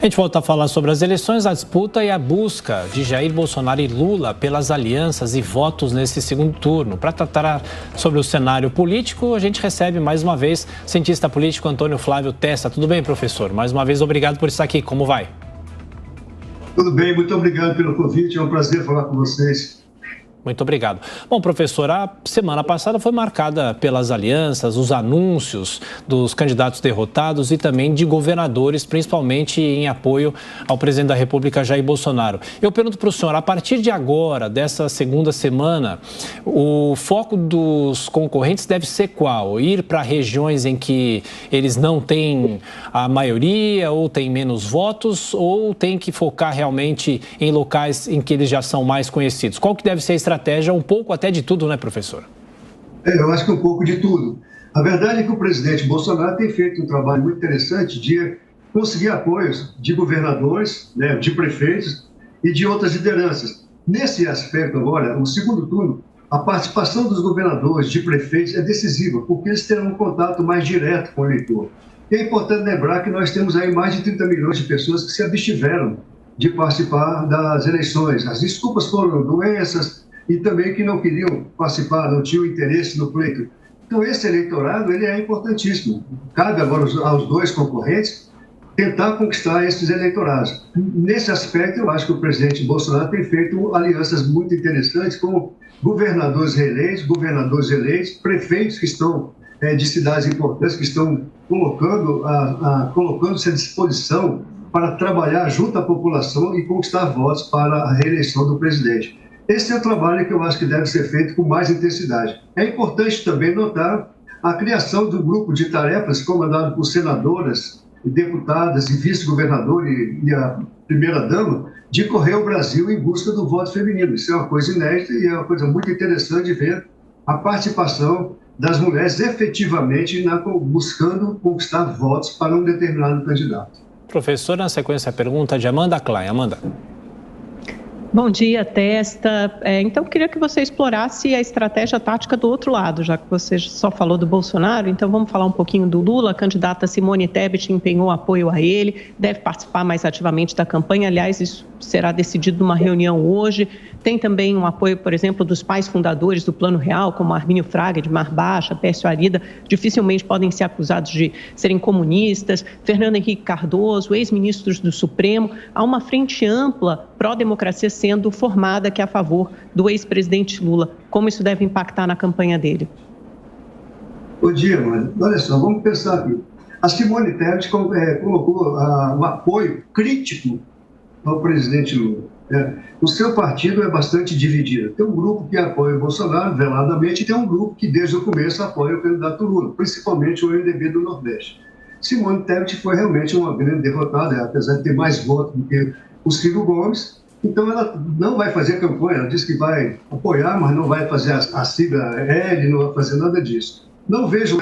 gente volta a falar sobre as eleições, a disputa e a busca de Jair Bolsonaro e Lula pelas alianças e votos nesse segundo turno. Para tratar sobre o cenário político, a gente recebe mais uma vez o cientista político Antônio Flávio Testa. Tudo bem, professor? Mais uma vez, obrigado por estar aqui. Como vai? Tudo bem, muito obrigado pelo convite. É um prazer falar com vocês. Muito obrigado. Bom, professor, a semana passada foi marcada pelas alianças, os anúncios dos candidatos derrotados e também de governadores, principalmente em apoio ao presidente da República, Jair Bolsonaro. Eu pergunto para o senhor, a partir de agora, dessa segunda semana, o foco dos concorrentes deve ser qual? Ir para regiões em que eles não têm a maioria ou têm menos votos, ou tem que focar realmente em locais em que eles já são mais conhecidos? Qual que deve ser a estratégia? Um pouco até de tudo, né, professor? Eu acho que um pouco de tudo. A verdade é que o presidente Bolsonaro tem feito um trabalho muito interessante de conseguir apoios de governadores, né, de prefeitos e de outras lideranças. Nesse aspecto agora, o segundo turno, a participação dos governadores, de prefeitos é decisiva, porque eles terão um contato mais direto com o eleitor. E é importante lembrar que nós temos aí mais de 30 milhões de pessoas que se abstiveram de participar das eleições. As desculpas foram doenças, e também que não queriam participar, não tinham interesse no pleito. Então, esse eleitorado ele é importantíssimo. Cabe agora aos dois concorrentes tentar conquistar esses eleitorados. Nesse aspecto, eu acho que o presidente Bolsonaro tem feito alianças muito interessantes com governadores reeleitos, governadores eleitos, prefeitos que estão de cidades importantes, que estão colocando-se à disposição para trabalhar junto à população e conquistar votos para a reeleição do presidente. Esse é o trabalho que eu acho que deve ser feito com mais intensidade. É importante também notar a criação do grupo de tarefas comandado por senadoras, deputadas e vice-governador e a primeira-dama de correr o Brasil em busca do voto feminino. Isso é uma coisa inédita e é uma coisa muito interessante de ver a participação das mulheres efetivamente buscando conquistar votos para um determinado candidato. Professor, na sequência a pergunta de Amanda Klein. Amanda. Bom dia, Testa. Então, eu queria que você explorasse a estratégia tática do outro lado, já que você só falou do Bolsonaro. Então, vamos falar um pouquinho do Lula. A candidata Simone Tebet empenhou apoio a ele, deve participar mais ativamente da campanha. Aliás, isso será decidido numa reunião hoje. Tem também um apoio, por exemplo, dos pais fundadores do Plano Real, como Armínio Fraga, de Mar Baixa, Pércio Arida, dificilmente podem ser acusados de serem comunistas. Fernando Henrique Cardoso, ex-ministros do Supremo. Há uma frente ampla pró-democracia sendo formada que é a favor do ex-presidente Lula. Como isso deve impactar na campanha dele? Bom dia, mano. Olha só, vamos pensar aqui. A Simone Tebet colocou um apoio crítico ao presidente Lula. O seu partido é bastante dividido. Tem um grupo que apoia o Bolsonaro veladamente e tem um grupo que desde o começo apoia o candidato Lula, principalmente o MDB do Nordeste. Simone Tebet foi realmente uma grande derrotada, apesar de ter mais votos do que o Ciro Gomes. Então, ela não vai fazer campanha, ela diz que vai apoiar, mas não vai fazer a sigla L, não vai fazer nada disso. Não vejo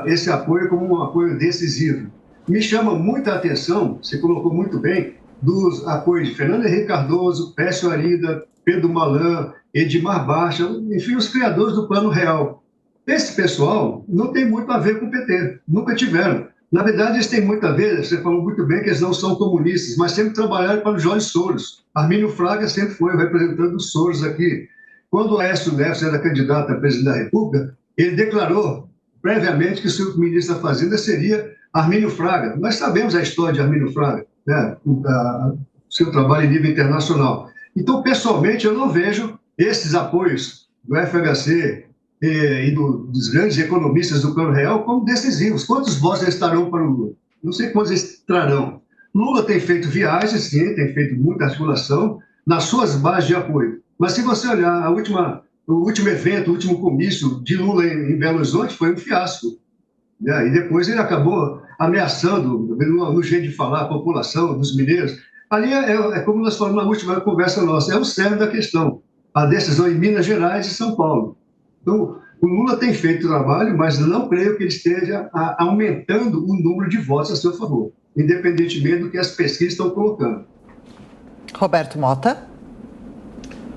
esse apoio como um apoio decisivo. Me chama muita atenção, você colocou muito bem, dos apoios de Fernando Henrique Cardoso, Pércio Arida, Pedro Malan, Edmar Baixa, enfim, os criadores do Plano Real. Esse pessoal não tem muito a ver com o PT, nunca tiveram. Na verdade, eles têm muito a ver, você falou muito bem que eles não são comunistas, mas sempre trabalharam para o Jorge Soros. Armínio Fraga sempre foi o representante dos Soros aqui. Quando o Aécio Neves era candidato a presidente da República, ele declarou previamente que o seu ministro da Fazenda seria Armínio Fraga. Nós sabemos a história de Armínio Fraga, né? O seu trabalho em nível internacional. Então, pessoalmente, eu não vejo esses apoios do FHC e dos grandes economistas do Plano Real como decisivos. Quantos votos eles estarão para o Lula? Não sei quantos eles trarão. Lula tem feito viagens, sim, tem feito muita articulação nas suas bases de apoio. Mas se você olhar o último evento, o último comício de Lula em Belo Horizonte foi um fiasco. E depois ele acabou ameaçando, no jeito de falar, a população, dos mineiros. Ali é como nós falamos na última conversa nossa, é o cerne da questão. A decisão em Minas Gerais e São Paulo. Então, o Lula tem feito trabalho, mas não creio que ele esteja aumentando o número de votos a seu favor, independentemente do que as pesquisas estão colocando. Roberto Mota.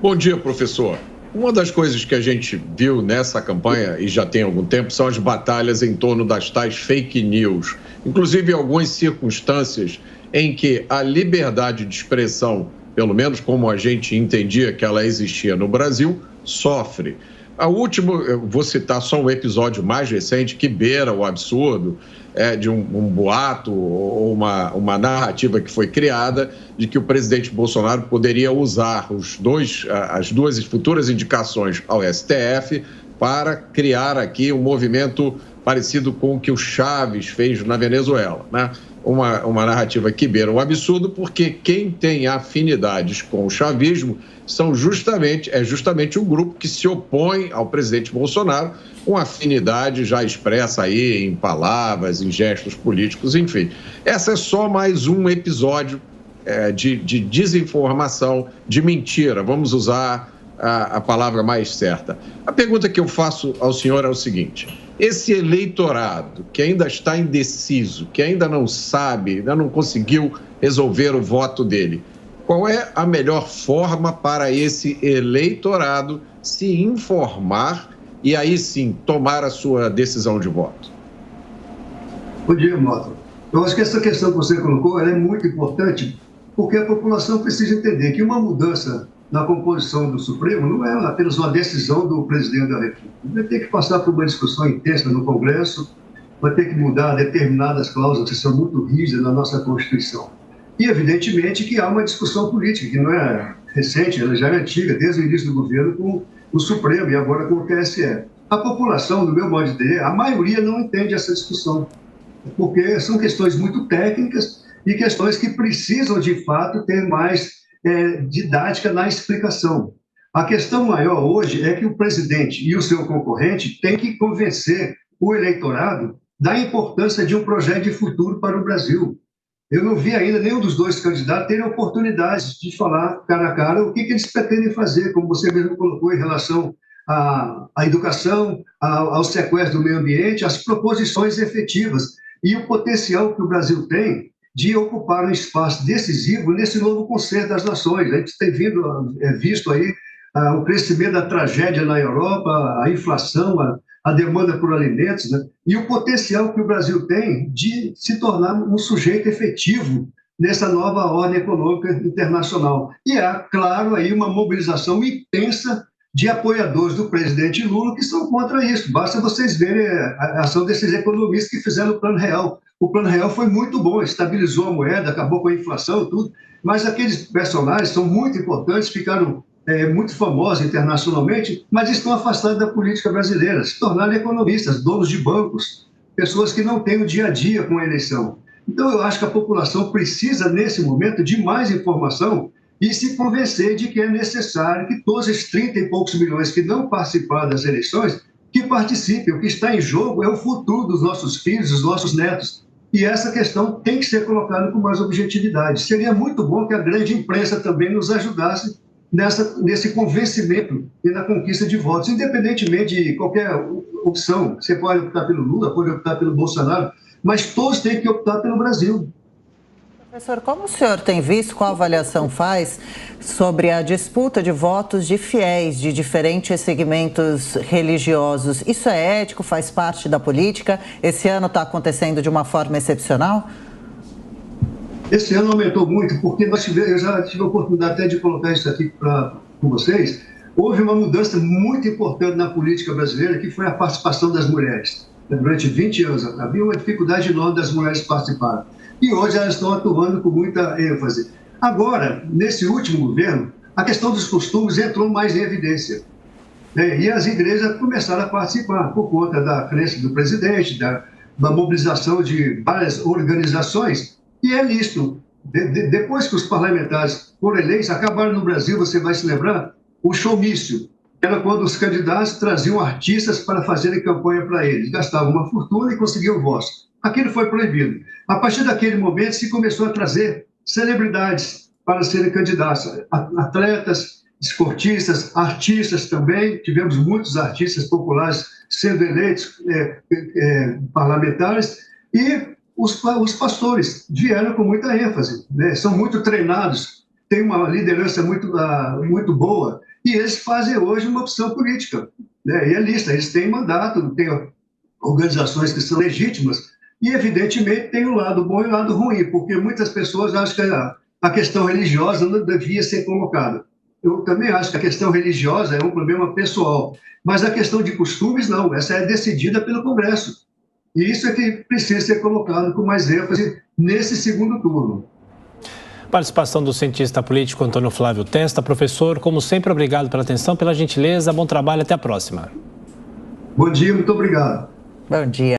Bom dia, professor. Uma das coisas que a gente viu nessa campanha, e já tem algum tempo, são as batalhas em torno das tais fake news. Inclusive, em algumas circunstâncias, em que a liberdade de expressão, pelo menos como a gente entendia que ela existia no Brasil, sofre. A última, eu vou citar só um episódio mais recente que beira o absurdo, de um boato ou uma narrativa que foi criada de que o presidente Bolsonaro poderia usar as duas futuras indicações ao STF para criar aqui um movimento parecido com o que o Chávez fez na Venezuela, né? Uma narrativa que beira o absurdo, porque quem tem afinidades com o chavismo é justamente o grupo que se opõe ao presidente Bolsonaro, com afinidade já expressa aí em palavras, em gestos políticos, enfim. Essa é só mais um episódio de desinformação, de mentira. Vamos usar a palavra mais certa. A pergunta que eu faço ao senhor é o seguinte: esse eleitorado que ainda está indeciso, que ainda não sabe, ainda não conseguiu resolver o voto dele, qual é a melhor forma para esse eleitorado se informar e aí sim tomar a sua decisão de voto? Bom dia, Mota. Eu acho que essa questão que você colocou ela é muito importante, porque a população precisa entender que uma mudança na composição do Supremo não é apenas uma decisão do presidente da República. Vai ter que passar por uma discussão intensa no Congresso, vai ter que mudar determinadas cláusulas que são muito rígidas na nossa Constituição. E, evidentemente, que há uma discussão política, que não é recente, ela já é antiga, desde o início do governo com o Supremo e agora com o TSE. A população, no meu modo de entender, a maioria não entende essa discussão, porque são questões muito técnicas e questões que precisam, de fato, ter mais didática na explicação. A questão maior hoje é que o presidente e o seu concorrente têm que convencer o eleitorado da importância de um projeto de futuro para o Brasil. Eu não vi ainda nenhum dos dois candidatos terem oportunidade de falar cara a cara o que eles pretendem fazer, como você mesmo colocou, em relação à educação, ao sequestro do meio ambiente, às proposições efetivas e o potencial que o Brasil tem de ocupar um espaço decisivo nesse novo concerto das nações. A gente tem visto aí o crescimento da tragédia na Europa, a inflação, a demanda por alimentos, né? E o potencial que o Brasil tem de se tornar um sujeito efetivo nessa nova ordem econômica internacional. E há, claro, aí uma mobilização intensa de apoiadores do presidente Lula que são contra isso. Basta vocês verem a ação desses economistas que fizeram o Plano Real. O Plano Real foi muito bom, estabilizou a moeda, acabou com a inflação e tudo, mas aqueles personagens são muito importantes, ficaram muito famosos internacionalmente, mas estão afastados da política brasileira, se tornaram economistas, donos de bancos, pessoas que não têm o dia a dia com a eleição. Então, eu acho que a população precisa, nesse momento, de mais informação e se convencer de que é necessário que todos esses 30 e poucos milhões que não participaram das eleições, que participem. O que está em jogo é o futuro dos nossos filhos, dos nossos netos. E essa questão tem que ser colocada com mais objetividade. Seria muito bom que a grande imprensa também nos ajudasse nesse convencimento e na conquista de votos, independentemente de qualquer opção. Você pode optar pelo Lula, pode optar pelo Bolsonaro, mas todos têm que optar pelo Brasil. Professor, como o senhor tem visto, qual avaliação faz sobre a disputa de votos de fiéis de diferentes segmentos religiosos? Isso é ético, faz parte da política? Esse ano está acontecendo de uma forma excepcional? Esse ano aumentou muito, porque eu já tive a oportunidade até de colocar isso aqui com vocês. Houve uma mudança muito importante na política brasileira, que foi a participação das mulheres. Durante 20 anos havia uma dificuldade enorme das mulheres participarem. E hoje elas estão atuando com muita ênfase. Agora, nesse último governo, a questão dos costumes entrou mais em evidência. E as igrejas começaram a participar por conta da crença do presidente, da mobilização de várias organizações. E é lícito. Depois que os parlamentares foram eleitos, acabaram no Brasil, você vai se lembrar, o showmício. Era quando os candidatos traziam artistas para fazerem campanha para eles. Gastavam uma fortuna e conseguiam votos. Aquilo foi proibido. A partir daquele momento, se começou a trazer celebridades para serem candidatos. Atletas, esportistas, artistas também. Tivemos muitos artistas populares sendo eleitos parlamentares. E os pastores vieram com muita ênfase, né? São muito treinados, têm uma liderança muito boa. E eles fazem hoje uma opção política, né? E é lícita, eles têm mandato, têm organizações que são legítimas E, evidentemente, tem o lado bom e o lado ruim, porque muitas pessoas acham que a questão religiosa não devia ser colocada. Eu também acho que a questão religiosa é um problema pessoal, mas a questão de costumes, não. Essa é decidida pelo Congresso. E isso é que precisa ser colocado com mais ênfase nesse segundo turno. Participação do cientista político Antônio Flávio Testa. Professor, como sempre, obrigado pela atenção, pela gentileza. Bom trabalho, até a próxima. Bom dia, muito obrigado. Bom dia.